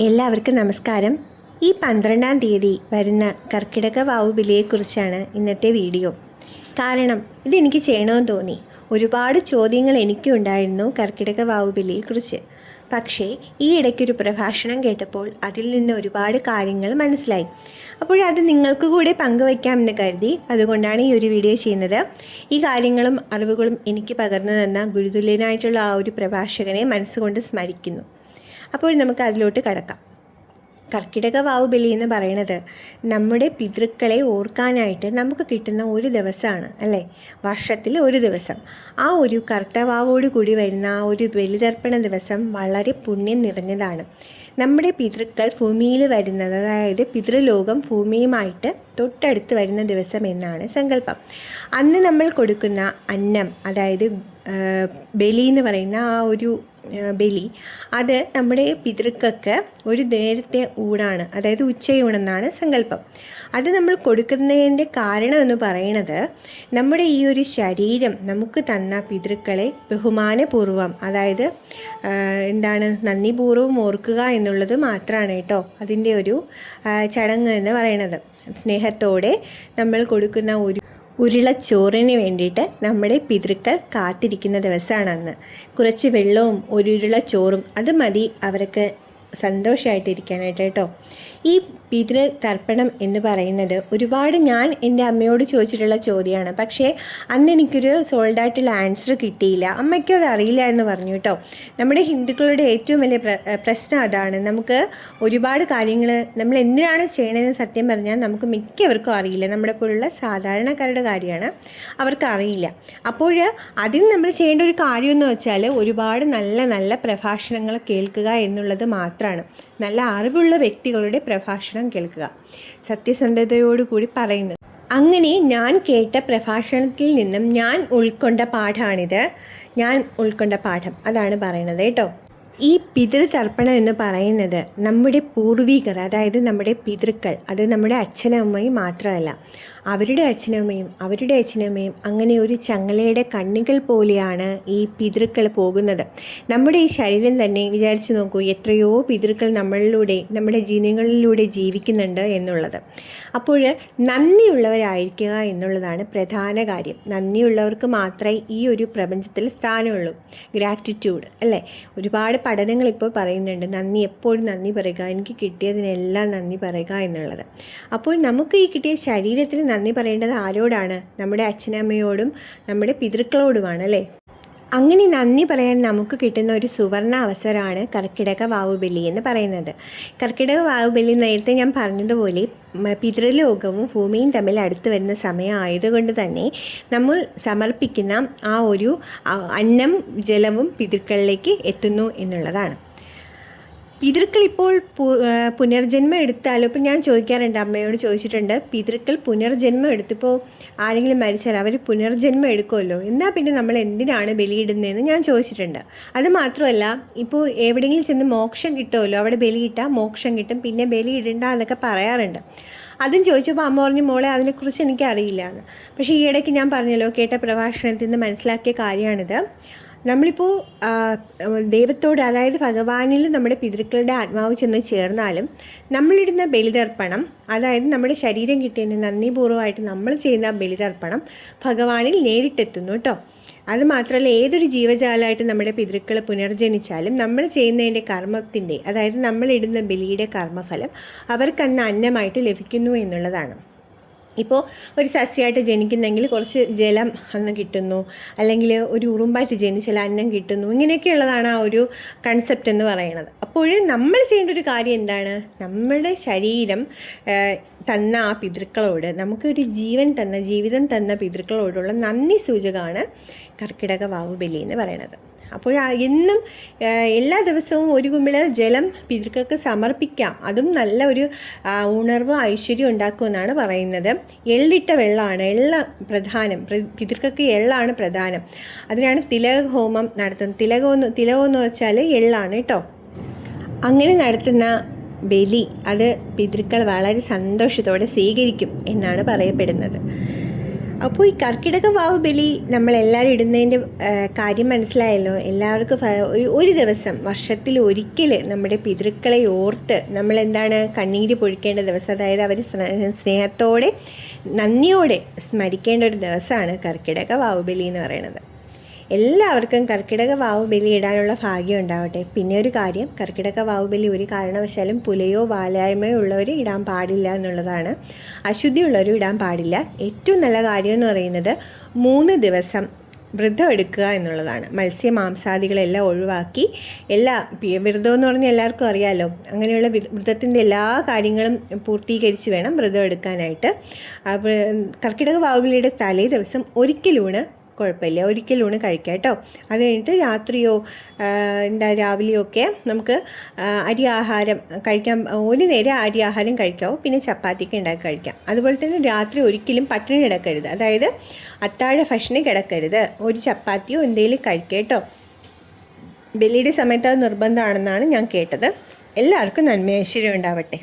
എല്ലാവർക്കും നമസ്കാരം. ഈ 12-ാം തീയതി വരുന്ന കർക്കിടക വാവുബലിയെക്കുറിച്ചാണ് ഇന്നത്തെ വീഡിയോ. കാരണം ഇതെനിക്ക് ചെയ്യണമെന്ന് തോന്നി. ഒരുപാട് ചോദ്യങ്ങൾ എനിക്കും ഉണ്ടായിരുന്നു കർക്കിടക വാവുബലിയെക്കുറിച്ച്. പക്ഷേ ഈ ഇടയ്ക്കൊരു പ്രഭാഷണം കേട്ടപ്പോൾ അതിൽ നിന്ന് ഒരുപാട് കാര്യങ്ങൾ മനസ്സിലായി. അപ്പോഴത് നിങ്ങൾക്ക് കൂടെ പങ്കുവയ്ക്കാമെന്ന് കരുതി. അതുകൊണ്ടാണ് ഈ ഒരു വീഡിയോ ചെയ്യുന്നത്. ഈ കാര്യങ്ങളും അറിവുകളും എനിക്ക് പകർന്നു തന്ന ഗുരുതുല്യനായിട്ടുള്ള ആ ഒരു പ്രഭാഷകനെ മനസ്സുകൊണ്ട് സ്മരിക്കുന്നു. അപ്പോൾ നമുക്ക് അതിലോട്ട് കടക്കാം. കർക്കിടക വാവുബലി എന്ന് പറയുന്നത് നമ്മുടെ പിതൃക്കളെ ഓർക്കാനായിട്ട് നമുക്ക് കിട്ടുന്ന ഒരു ദിവസമാണ് അല്ലേ, വർഷത്തിൽ ഒരു ദിവസം. ആ ഒരു കർത്തവാവോട് കൂടി വരുന്ന ആ ഒരു ബലിതർപ്പണ ദിവസം വളരെ പുണ്യം നിറഞ്ഞതാണ്. നമ്മുടെ പിതൃക്കൾ ഭൂമിയിൽ വരുന്നത്, അതായത് പിതൃലോകം ഭൂമിയുമായിട്ട് തൊട്ടടുത്ത് വരുന്ന ദിവസം എന്നാണ് സങ്കല്പം. അന്ന് നമ്മൾ കൊടുക്കുന്ന അന്നം, അതായത് ബലി എന്ന് പറയുന്ന ആ ഒരു ബലി, അത് നമ്മുടെ പിതൃക്കൾക്ക് ഒരു നേരത്തെ ഊണാണ്, അതായത് ഉച്ചയൂണെന്നാണ് സങ്കല്പം. അത് നമ്മൾ കൊടുക്കുന്നതിൻ്റെ കാരണം എന്ന് പറയുന്നത് നമ്മുടെ ഈ ഒരു ശരീരം നമുക്ക് തന്ന പിതൃക്കളെ ബഹുമാനപൂർവ്വം, അതായത് നന്ദിപൂർവ്വം ഓർക്കുക എന്നുള്ളത് മാത്രമാണ് കേട്ടോ അതിൻ്റെ ഒരു ചടങ്ങ് എന്ന് പറയുന്നത്. സ്നേഹത്തോടെ നമ്മൾ കൊടുക്കുന്ന ഒരു ഉരുളച്ചോറിന് വേണ്ടിയിട്ട് നമ്മുടെ പിതൃക്കൾ കാത്തിരിക്കുന്ന ദിവസമാണ് അന്ന്. കുറച്ച് വെള്ളവും ഒരു ഉരുളച്ചോറും അത് മതി അവർക്ക് സന്തോഷമായിട്ടിരിക്കാനായിട്ട് കേട്ടോ. ഈ പിതൃ തർപ്പണം എന്ന് പറയുന്നത് ഒരുപാട് ഞാൻ എൻ്റെ അമ്മയോട് ചോദിച്ചിട്ടുള്ള ചോദ്യമാണ്. പക്ഷേ അന്ന് എനിക്കൊരു സോൾഡായിട്ടുള്ള ആൻസർ കിട്ടിയില്ല. അമ്മയ്ക്കും അത് അറിയില്ല എന്ന് പറഞ്ഞു കേട്ടോ. നമ്മുടെ ഹിന്ദുക്കളുടെ ഏറ്റവും വലിയ പ്രശ്നം അതാണ്. നമുക്ക് ഒരുപാട് കാര്യങ്ങൾ നമ്മൾ എന്തിനാണ് ചെയ്യണമെന്ന് സത്യം പറഞ്ഞാൽ നമുക്ക് മിക്കവർക്കും അറിയില്ല. നമ്മുടെ പോലുള്ള സാധാരണക്കാരുടെ കാര്യമാണ്, അവർക്ക് അറിയില്ല. അപ്പോൾ അതിന് നമ്മൾ ചെയ്യേണ്ട ഒരു കാര്യമെന്ന് വെച്ചാൽ ഒരുപാട് നല്ല നല്ല പ്രഭാഷണങ്ങൾ കേൾക്കുക എന്നുള്ളത് മാത്രമാണ്. നല്ല അറിവുള്ള വ്യക്തികളുടെ പ്രഭാഷണം കേൾക്കുക, സത്യസന്ധതയോടുകൂടി പറയുന്നത്. അങ്ങനെ ഞാൻ കേട്ട പ്രഭാഷണത്തിൽ നിന്നും ഞാൻ ഉൾക്കൊണ്ട പാഠം അതാണ് പറയുന്നത് കേട്ടോ. ഈ പിതൃതർപ്പണം എന്ന് പറയുന്നത് നമ്മുടെ പൂർവികർ, അതായത് നമ്മുടെ പിതൃക്കൾ, അത് നമ്മുടെ അച്ഛനമ്മയും മാത്രമല്ല, അവരുടെ അച്ഛനമ്മയും അങ്ങനെ ഒരു ചങ്ങലയുടെ കണ്ണികൾ പോലെയാണ് ഈ പിതൃക്കൾ പോകുന്നത്. നമ്മുടെ ഈ ശരീരം തന്നെ വിചാരിച്ചു നോക്കൂ, എത്രയോ പിതൃക്കൾ നമ്മുടെ ജീനുകളിലൂടെ ജീവിക്കുന്നുണ്ട് എന്നുള്ളത്. അപ്പോൾ നന്ദിയുള്ളവരായിരിക്കുക എന്നുള്ളതാണ് പ്രധാന കാര്യം. നന്ദിയുള്ളവർക്ക് മാത്രമേ ഈ ഒരു പ്രപഞ്ചത്തിൽ സ്ഥാനമുള്ളൂ. ഗ്രാറ്റിറ്റ്യൂഡ് അല്ലേ, ഒരുപാട് പഠനങ്ങൾ ഇപ്പോൾ പറയുന്നുണ്ട്. എപ്പോഴും നന്ദി പറയുക, എനിക്ക് കിട്ടിയതിനെല്ലാം നന്ദി പറയുക എന്നുള്ളത്. അപ്പോൾ നമുക്ക് ഈ കിട്ടിയ ശരീരത്തിന് നന്ദി പറയേണ്ടത് ആരോടാണ്? നമ്മുടെ അച്ഛനമ്മയോടും നമ്മുടെ പിതൃക്കളോടുമാണ് അല്ലേ. അങ്ങനെ നന്ദി പറയാൻ നമുക്ക് കിട്ടുന്ന ഒരു സുവർണ അവസരമാണ് കർക്കിടക വാവുബലി എന്ന് പറയുന്നത്. കർക്കിടക വാവുബലി നേരത്തെ ഞാൻ പറഞ്ഞതുപോലെ പിതൃലോകവും ഭൂമിയും തമ്മിൽ അടുത്ത് വരുന്ന സമയമായതുകൊണ്ട് തന്നെ നമ്മൾ സമർപ്പിക്കുന്ന ആ ഒരു അന്നം ജലവും പിതൃക്കളിലേക്ക് എത്തുന്നു എന്നുള്ളതാണ്. പിതൃക്കൾ ഇപ്പോൾ പുനർജന്മം എടുത്താലോ, ഇപ്പോൾ ഞാൻ ചോദിക്കാറുണ്ട്, അമ്മയോട് ചോദിച്ചിട്ടുണ്ട്, പിതൃക്കൾ പുനർജന്മം എടുത്തിപ്പോൾ ആരെങ്കിലും മരിച്ചാൽ അവർ പുനർജന്മം എടുക്കുമല്ലോ, എന്നാൽ പിന്നെ നമ്മൾ എന്തിനാണ് ബലിയിടുന്നതെന്ന് ഞാൻ ചോദിച്ചിട്ടുണ്ട്. അതുമാത്രമല്ല, ഇപ്പോൾ എവിടെയെങ്കിലും ചെന്ന് മോക്ഷം കിട്ടുമല്ലോ, അവിടെ ബലിയിട്ടാൽ മോക്ഷം കിട്ടും, പിന്നെ ബലിയിടണ്ട എന്നൊക്കെ പറയാറുണ്ട്. അതും ചോദിച്ചപ്പോൾ അമ്മ പറഞ്ഞു, മോളെ അതിനെക്കുറിച്ച് എനിക്കറിയില്ല എന്ന്. പക്ഷേ ഈ ഇടയ്ക്ക് ഞാൻ പറഞ്ഞല്ലോ, കേട്ട പ്രഭാഷണത്തിൽ നിന്ന് മനസ്സിലാക്കിയ കാര്യമാണിത്. നമ്മളിപ്പോൾ ദൈവത്തോട്, അതായത് ഭഗവാനിൽ നമ്മുടെ പിതൃക്കളുടെ ആത്മാവ് ചെന്ന് ചേർന്നാലും നമ്മളിടുന്ന ബലിതർപ്പണം, അതായത് നമ്മുടെ ശരീരം കിട്ടിയതിന് നന്ദിപൂർവ്വമായിട്ട് നമ്മൾ ചെയ്യുന്ന ബലിതർപ്പണം ഭഗവാനിൽ നേരിട്ടെത്തുന്നു കേട്ടോ. അതുമാത്രമല്ല, ഏതൊരു ജീവജാലമായിട്ട് നമ്മുടെ പിതൃക്കൾ പുനർജനിച്ചാലും നമ്മൾ ചെയ്യുന്നതിൻ്റെ കർമ്മത്തിൻ്റെ, അതായത് നമ്മളിടുന്ന ബലിയുടെ കർമ്മഫലം അവർക്കന്ന് അന്നമായിട്ട് ലഭിക്കുന്നു എന്നുള്ളതാണ്. ഇപ്പോൾ ഒരു സസ്യമായിട്ട് ജനിക്കുന്നെങ്കിൽ കുറച്ച് ജലം അന്ന് കിട്ടുന്നു, അല്ലെങ്കിൽ ഒരു ഉറുമ്പായിട്ട് ജനിച്ചാൽ അന്നം കിട്ടുന്നു. ഇങ്ങനെയൊക്കെയുള്ളതാണ് ആ ഒരു കൺസെപ്റ്റ് എന്ന് പറയുന്നത്. അപ്പോൾ നമ്മൾ ചെയ്യേണ്ട ഒരു കാര്യം എന്താണ്? നമ്മുടെ ശരീരം തന്ന ആ പിതൃക്കളോട്, നമുക്കൊരു ജീവിതം തന്ന പിതൃക്കളോടുള്ള നന്ദി സൂചകമാണ് കർക്കിടക വാവുബലി എന്ന് പറയുന്നത്. അപ്പോൾ എന്നും എല്ലാ ദിവസവും ഒരു കുമ്പിൾ ജലം പിതൃക്കൾക്ക് സമർപ്പിക്കാം. അതും നല്ല ഒരു ഉണർവ് ഐശ്വര്യം ഉണ്ടാക്കുമെന്നാണ് പറയുന്നത്. എള്ളിട്ട വെള്ളമാണ്, പ്രധാനം. പിതൃക്കൾക്ക് എള്ളാണ് പ്രധാനം. അതിനാണ് തിലകഹോമം നടത്തുന്നത്. തിലകമെന്ന് വെച്ചാൽ എള്ളാണ് കേട്ടോ. അങ്ങനെ നടത്തുന്ന ബലി അത് പിതൃക്കൾ വളരെ സന്തോഷത്തോടെ സ്വീകരിക്കും എന്നാണ് പറയപ്പെടുന്നത്. അപ്പോൾ ഈ കർക്കിടക വാവ് ബലി നമ്മളെല്ലാവരും ഇടുന്നതിൻ്റെ കാര്യം മനസ്സിലായല്ലോ. എല്ലാവർക്കും ഒരു ദിവസം വർഷത്തിൽ ഒരിക്കൽ നമ്മുടെ പിതൃക്കളെ ഓർത്ത് നമ്മളെന്താണ് കണ്ണീര് പൊഴിക്കേണ്ട ദിവസം, അതായത് അവർ സ്നേഹത്തോടെ നന്ദിയോടെ സ്മരിക്കേണ്ട ഒരു ദിവസമാണ് കർക്കിടക വാവ് ബലി എന്ന് പറയുന്നത്. എല്ലാവർക്കും കർക്കിടക വാവ് ബലി ഇടാനുള്ള ഭാഗ്യം ഉണ്ടാവട്ടെ. പിന്നെ ഒരു കാര്യം, കർക്കിടക വാവ് ബലി ഒരു കാരണവശാലും പുലയോ വാലായ്മയോ ഉള്ളവർ ഇടാൻ പാടില്ല എന്നുള്ളതാണ്. അശുദ്ധിയുള്ളവരും ഇടാൻ പാടില്ല. ഏറ്റവും നല്ല കാര്യം എന്ന് പറയുന്നത് 3 ദിവസം വ്രതം എടുക്കുക എന്നുള്ളതാണ്. മാംസാദികളെല്ലാം ഒഴിവാക്കി വ്രതം എന്ന് പറഞ്ഞാൽ എല്ലാവർക്കും അറിയാമല്ലോ. അങ്ങനെയുള്ള വ്രതത്തിൻ്റെ എല്ലാ കാര്യങ്ങളും പൂർത്തീകരിച്ച് വേണം വ്രതം എടുക്കാനായിട്ട്. കർക്കിടക വാവ് ബലിയുടെ തലേ ദിവസം ഒരിക്കലൂണ് കുഴപ്പമില്ല, ഒരിക്കലൂണ് കഴിക്കാം കേട്ടോ. അത് കഴിഞ്ഞിട്ട് രാത്രിയോ രാവിലെയോ ഒക്കെ നമുക്ക് അരി ആഹാരം കഴിക്കാം. ഒരു നേരം അരി ആഹാരം കഴിക്കാവോ, പിന്നെ ചപ്പാത്തിക്ക് ഉണ്ടാക്കി കഴിക്കാം. അതുപോലെ തന്നെ രാത്രി ഒരിക്കലും പട്ടിണി കിടക്കരുത്, അതായത് അത്താഴ ഭക്ഷണം കിടക്കരുത്. ഒരു ചപ്പാത്തിയോ എന്തെങ്കിലും കഴിക്കുക കേട്ടോ. ബലിയുടെ സമയത്ത് അത് നിർബന്ധമാണെന്നാണ് ഞാൻ കേട്ടത്. എല്ലാവർക്കും നന്മ ഐശ്വര്യം ഉണ്ടാവട്ടെ.